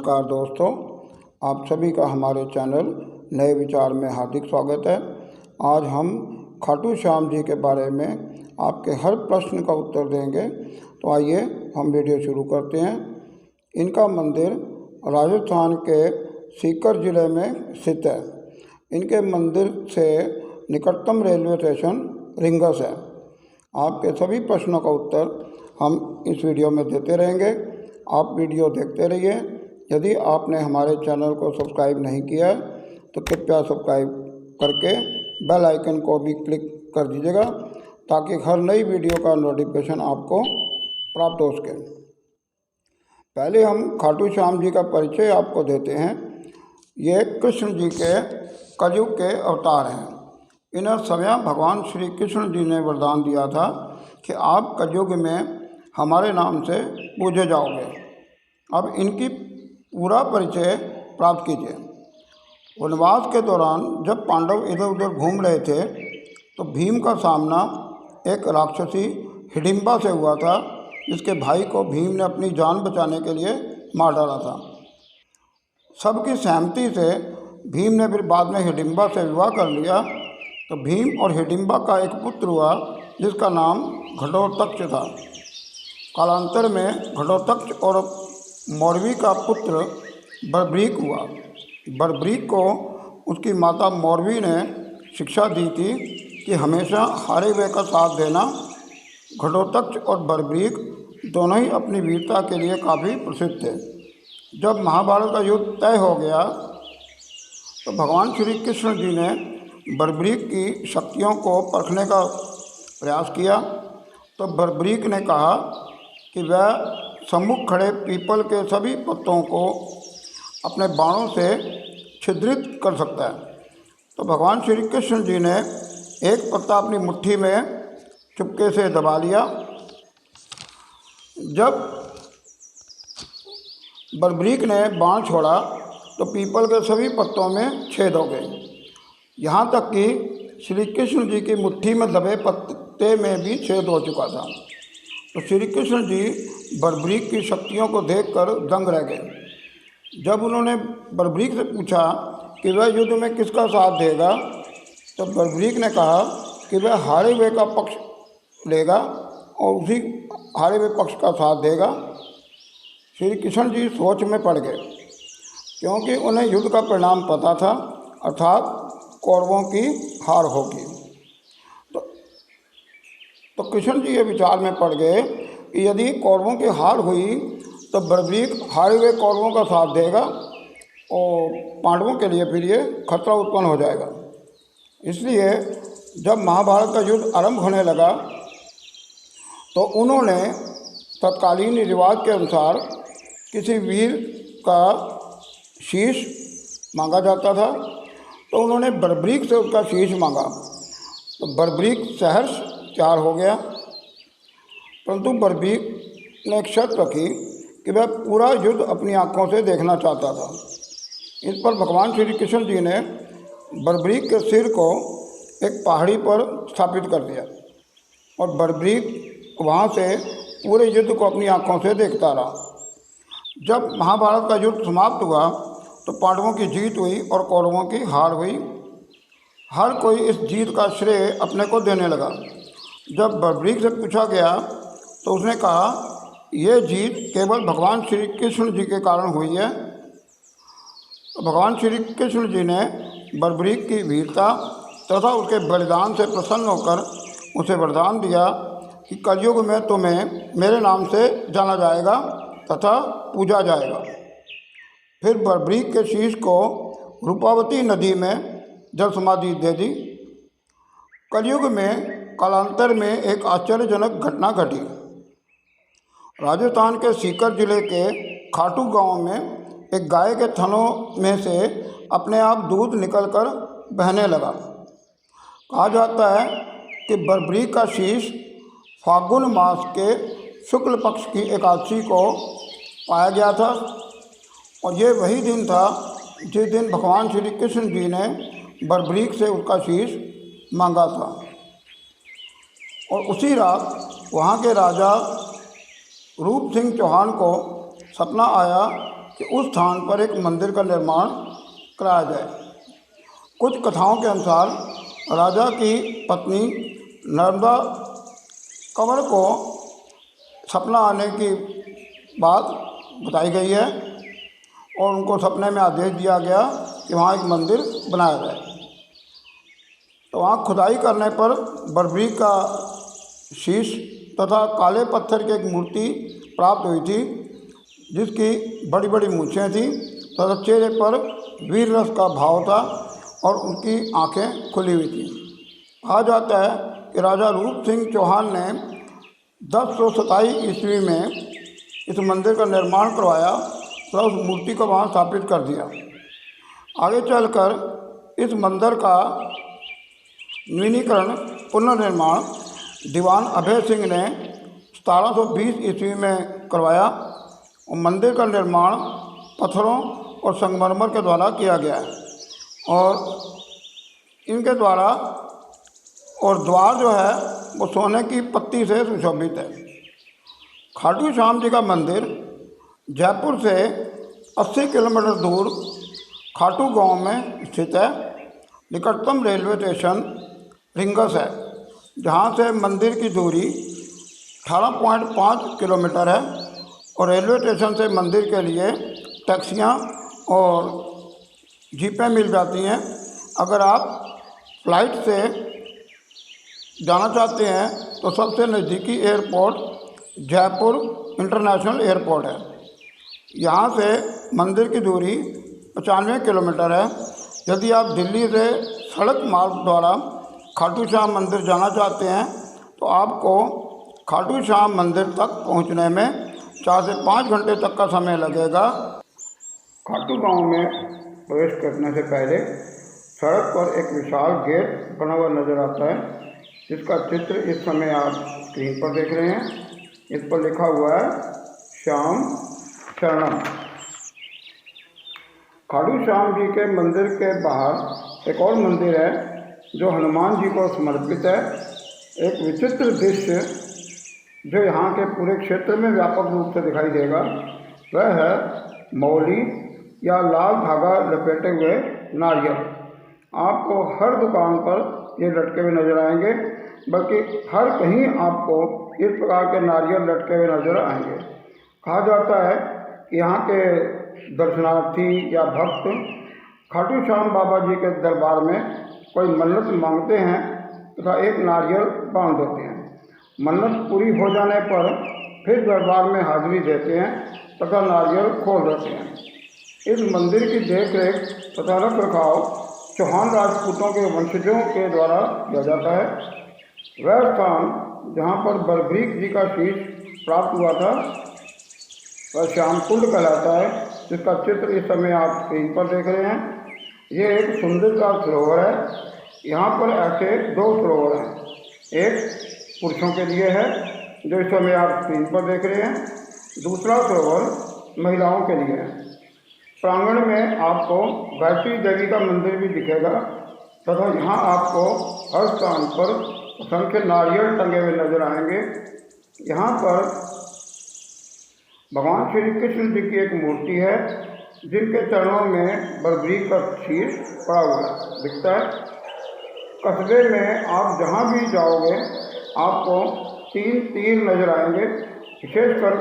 नमस्कार दोस्तों, आप सभी का हमारे चैनल नए विचार में हार्दिक स्वागत है। आज हम खाटू श्याम जी के बारे में आपके हर प्रश्न का उत्तर देंगे। तो आइए हम वीडियो शुरू करते हैं। इनका मंदिर राजस्थान के सीकर ज़िले में स्थित है। इनके मंदिर से निकटतम रेलवे स्टेशन रिंगस है। आपके सभी प्रश्नों का उत्तर हम इस वीडियो में देते रहेंगे। आप वीडियो देखते रहिए। यदि आपने हमारे चैनल को सब्सक्राइब नहीं किया है तो कृपया सब्सक्राइब करके बेल आइकन को भी क्लिक कर दीजिएगा ताकि हर नई वीडियो का नोटिफिकेशन आपको प्राप्त हो सके। पहले हम खाटू श्याम जी का परिचय आपको देते हैं। ये कृष्ण जी के कलयुग के अवतार हैं। इन्हें स्वयं भगवान श्री कृष्ण जी ने वरदान दिया था कि आप कलयुग में हमारे नाम से पूजे जाओगे। अब इनकी पूरा परिचय प्राप्त कीजिए। वनवास के दौरान जब पांडव इधर उधर घूम रहे थे तो भीम का सामना एक राक्षसी हिडिंबा से हुआ था, जिसके भाई को भीम ने अपनी जान बचाने के लिए मार डाला था। सबकी सहमति से भीम ने फिर बाद में हिडिंबा से विवाह कर लिया। तो भीम और हिडिंबा का एक पुत्र हुआ जिसका नाम घटोत्कच था। कालांतर में घटोत्कच और मौरवी का पुत्र बर्बरीक हुआ। बर्बरीक को उसकी माता मौरवी ने शिक्षा दी थी कि हमेशा हारे हुए का साथ देना। घटोत्कच और बर्बरीक दोनों ही अपनी वीरता के लिए काफ़ी प्रसिद्ध थे। जब महाभारत का युद्ध तय हो गया तो भगवान श्री कृष्ण जी ने बर्बरीक की शक्तियों को परखने का प्रयास किया। तो बर्बरीक ने कहा कि वह सम्मुख खड़े पीपल के सभी पत्तों को अपने बाणों से छिद्रित कर सकता है। तो भगवान श्री कृष्ण जी ने एक पत्ता अपनी मुट्ठी में चुपके से दबा लिया। जब बर्बरीक ने बाण छोड़ा तो पीपल के सभी पत्तों में छेद हो गए। यहाँ तक कि श्री कृष्ण जी की मुट्ठी में दबे पत्ते में भी छेद हो चुका था। तो श्री कृष्ण जी बर्बरीक की शक्तियों को देखकर दंग रह गए। जब उन्होंने बर्बरीक से पूछा कि वह युद्ध में किसका साथ देगा तो बर्बरीक ने कहा कि वह हारे हुए का पक्ष लेगा और उसी हारे हुए पक्ष का साथ देगा। श्री कृष्ण जी सोच में पड़ गए, क्योंकि उन्हें युद्ध का परिणाम पता था, अर्थात कौरवों की हार होगी। तो कृष्ण जी ये विचार में पड़ गए कि यदि कौरवों की हार हुई तो बर्बरीक हारे हुए कौरवों का साथ देगा और पांडवों के लिए फिर ये खतरा उत्पन्न हो जाएगा। इसलिए जब महाभारत का युद्ध आरंभ होने लगा तो उन्होंने तत्कालीन रिवाज के अनुसार किसी वीर का शीश मांगा जाता था। तो उन्होंने बर्बरीक से उसका शीश मांगा। तो बर्बरीक सहर्ष तैयार हो गया, परंतु बर्बरीक ने एक शर्त रखी कि वह पूरा युद्ध अपनी आँखों से देखना चाहता था। इस पर भगवान श्री कृष्ण जी ने बर्बरीक के सिर को एक पहाड़ी पर स्थापित कर दिया और बर्बरीक वहाँ से पूरे युद्ध को अपनी आँखों से देखता रहा। जब महाभारत का युद्ध समाप्त हुआ तो पांडवों की जीत हुई और कौरवों की हार हुई। हर कोई इस जीत का श्रेय अपने को देने लगा। जब बर्बरीक से पूछा गया तो उसने कहा यह जीत केवल भगवान श्री कृष्ण जी के कारण हुई है। तो भगवान श्री कृष्ण जी ने बर्बरीक की वीरता तथा उसके बलिदान से प्रसन्न होकर उसे वरदान दिया कि कलयुग में तुम्हें मेरे नाम से जाना जाएगा तथा पूजा जाएगा। फिर बर्बरीक के शीश को रूपावती नदी में जल समाधि दे दी। कलयुग में कालांतर में एक आश्चर्यजनक घटना घटी। राजस्थान के सीकर जिले के खाटू गांव में एक गाय के थनों में से अपने आप दूध निकलकर बहने लगा। कहा जाता है कि बर्बरीक का शीश फाल्गुन मास के शुक्ल पक्ष की एकादशी को पाया गया था और ये वही दिन था जिस दिन भगवान श्री कृष्ण जी ने बर्बरीक से उसका शीश मांगा था। और उसी रात वहाँ के राजा रूप सिंह चौहान को सपना आया कि उस स्थान पर एक मंदिर का निर्माण कराया जाए। कुछ कथाओं के अनुसार राजा की पत्नी नर्मदा कंवर को सपना आने की बात बताई गई है और उनको सपने में आदेश दिया गया कि वहाँ एक मंदिर बनाया जाए। तो वहाँ खुदाई करने पर बर्बरीक का शीश तथा काले पत्थर की एक मूर्ति प्राप्त हुई थी, जिसकी बड़ी बड़ी मूछें थीं तथा चेहरे पर वीर रस का भाव था और उनकी आंखें खुली हुई थीं। कहा जाता है कि राजा रूप सिंह चौहान ने 1027 ईस्वी में इस मंदिर का निर्माण करवाया तथा उस मूर्ति को वहाँ स्थापित कर दिया। आगे चलकर इस मंदिर का नवीनीकरण पुनर्निर्माण दीवान अभय सिंह ने 1720 ईस्वी में करवाया और मंदिर का निर्माण पत्थरों और संगमरमर के द्वारा किया गया है और इनके द्वारा और द्वार जो है वो सोने की पत्ती से सुशोभित है। खाटू श्याम जी का मंदिर जयपुर से 80 किलोमीटर दूर खाटू गांव में स्थित है। निकटतम रेलवे स्टेशन रिंगस है, जहां से मंदिर की दूरी 18.5 किलोमीटर है और रेलवे स्टेशन से मंदिर के लिए टैक्सियां और जीपें मिल जाती हैं। अगर आप फ्लाइट से जाना चाहते हैं तो सबसे नज़दीकी एयरपोर्ट जयपुर इंटरनेशनल एयरपोर्ट है। यहाँ से मंदिर की दूरी 95 किलोमीटर है। यदि आप दिल्ली से सड़क मार्ग द्वारा खाटू श्याम मंदिर जाना चाहते हैं तो आपको खाटू श्याम मंदिर तक पहुँचने में 4 से 5 घंटे तक का समय लगेगा। खाटू गांव में प्रवेश करने से पहले सड़क पर एक विशाल गेट बना हुआ नज़र आता है, जिसका चित्र इस समय आप स्क्रीन पर देख रहे हैं। इस पर लिखा हुआ है श्याम शरणम। खाटू श्याम जी के मंदिर के बाहर एक और मंदिर है जो हनुमान जी को समर्पित है। एक विचित्र दृश्य जो यहाँ के पूरे क्षेत्र में व्यापक रूप से दिखाई देगा वह है मौली या लाल धागा लपेटे हुए नारियल। आपको हर दुकान पर ये लटके हुए नजर आएंगे, बल्कि हर कहीं आपको इस प्रकार के नारियल लटके हुए नजर आएंगे। कहा जाता है कि यहाँ के दर्शनार्थी या भक्त खाटू श्याम बाबा जी के दरबार में कोई मन्नत मांगते हैं तथा एक नारियल बांध देते हैं। मन्नत पूरी हो जाने पर फिर दरबार में हाजिरी देते हैं तथा नारियल खोल देते हैं। इस मंदिर की देखरेख तथा रख रखाव चौहान राजपूतों के वंशजों के द्वारा किया जाता है। वह स्थान जहाँ पर बर्बरीक जी का शीश प्राप्त हुआ था वह श्याम कुंड कहलाता है, जिसका चित्र इस समय आप स्क्रीन पर देख रहे हैं। ये एक सुंदर का सरोवर है। यहाँ पर ऐसे 2 सरोवर हैं। एक पुरुषों के लिए है जो इस समय आप स्क्रीन पर देख रहे हैं, दूसरा सरोवर महिलाओं के लिए है। प्रांगण में आपको गायत्री देवी का मंदिर भी दिखेगा तथा यहाँ आपको हर स्थान पर असंख्य नारियल टंगे हुए नजर आएंगे। यहाँ पर भगवान श्री कृष्ण जी की एक मूर्ति है, जिनके चरणों में बर्बरीक का शीश पड़ा हुआ दिखता है। कस्बे में आप जहाँ भी जाओगे आपको 3 तीर नजर आएंगे, विशेषकर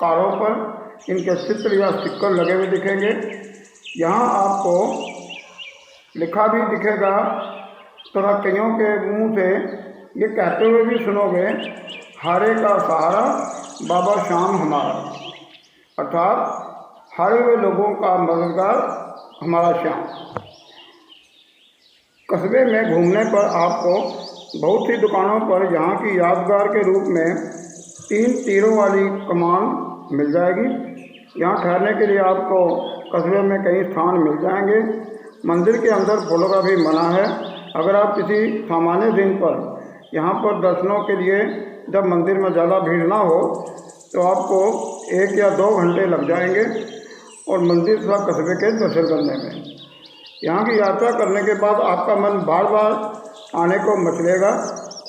कारों पर इनके चित्र या स्टिकर लगे हुए दिखेंगे। यहाँ आपको लिखा भी दिखेगा तथा कईयों के मुंह से ये कहते हुए भी सुनोगे, हारे का सहारा बाबा श्याम हमारा, अर्थात हारे हुए लोगों का मददगार हमारा श्याम। कस्बे में घूमने पर आपको बहुत सी दुकानों पर यहाँ की यादगार के रूप में 3 तीरों वाली कमान मिल जाएगी। यहाँ ठहरने के लिए आपको कस्बे में कई स्थान मिल जाएंगे। मंदिर के अंदर फोटोग्राफी मना है। अगर आप किसी सामान्य दिन पर यहाँ पर दर्शनों के लिए जब मंदिर में ज़्यादा भीड़ ना हो तो आपको 1 या 2 घंटे लग जाएंगे और मंदिर तथा कस्बे के दर्शन करने में। यहाँ की यात्रा करने के बाद आपका मन बार बार आने को मचलेगा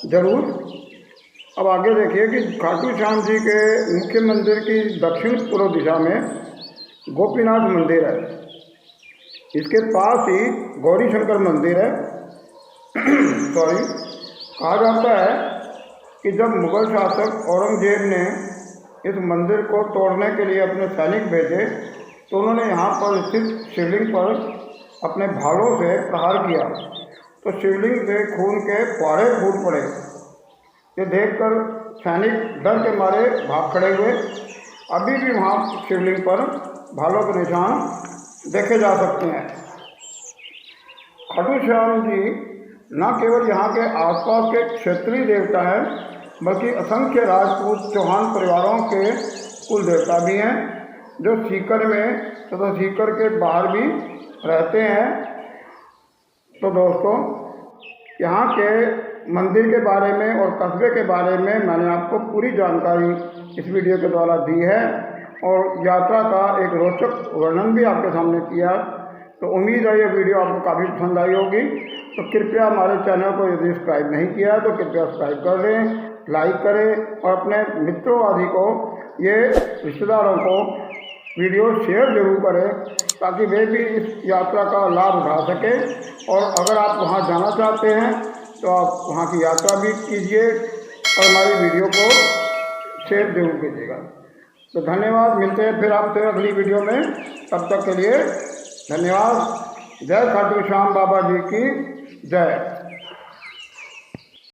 ज़रूर। अब आगे देखिए कि खाटू श्याम जी के मुख्य मंदिर की दक्षिण पूर्व दिशा में गोपीनाथ मंदिर है। इसके पास ही गौरी शंकर मंदिर है। सॉरी, कहा जाता है कि जब मुगल शासक औरंगजेब ने इस मंदिर को तोड़ने के लिए अपने सैनिक भेजे तो उन्होंने यहाँ पर स्थित शिवलिंग पर अपने भालों से प्रहार किया, तो शिवलिंग से खून के फुहारे फूट पड़े। ये देखकर सैनिक डर के मारे भाग खड़े हुए। अभी भी वहाँ शिवलिंग पर भालों के निशान देखे जा सकते हैं। खाटू श्याम जी न केवल यहाँ के आसपास के क्षेत्रीय देवता हैं, बल्कि असंख्य राजपूत चौहान परिवारों के कुल देवता भी हैं, जो सीकर में तथा सीकर के बाहर भी रहते हैं। तो दोस्तों, यहाँ के मंदिर के बारे में और कस्बे के बारे में मैंने आपको पूरी जानकारी इस वीडियो के द्वारा दी है और यात्रा का एक रोचक वर्णन भी आपके सामने किया। तो उम्मीद है ये वीडियो आपको काफ़ी पसंद आई होगी। तो कृपया हमारे चैनल को यदि सब्सक्राइब नहीं किया तो कृपया सब्सक्राइब कर दें, लाइक करें और अपने मित्रों आदि को, ये रिश्तेदारों को वीडियो शेयर जरूर करें ताकि वे भी इस यात्रा का लाभ उठा सकें। और अगर आप वहाँ जाना चाहते हैं तो आप वहाँ की यात्रा भी कीजिए और हमारी वीडियो को शेयर जरूर कीजिएगा। तो धन्यवाद, मिलते हैं फिर आपसे अगली वीडियो में। तब तक के लिए धन्यवाद। जय खाटू श्याम बाबा जी की जय।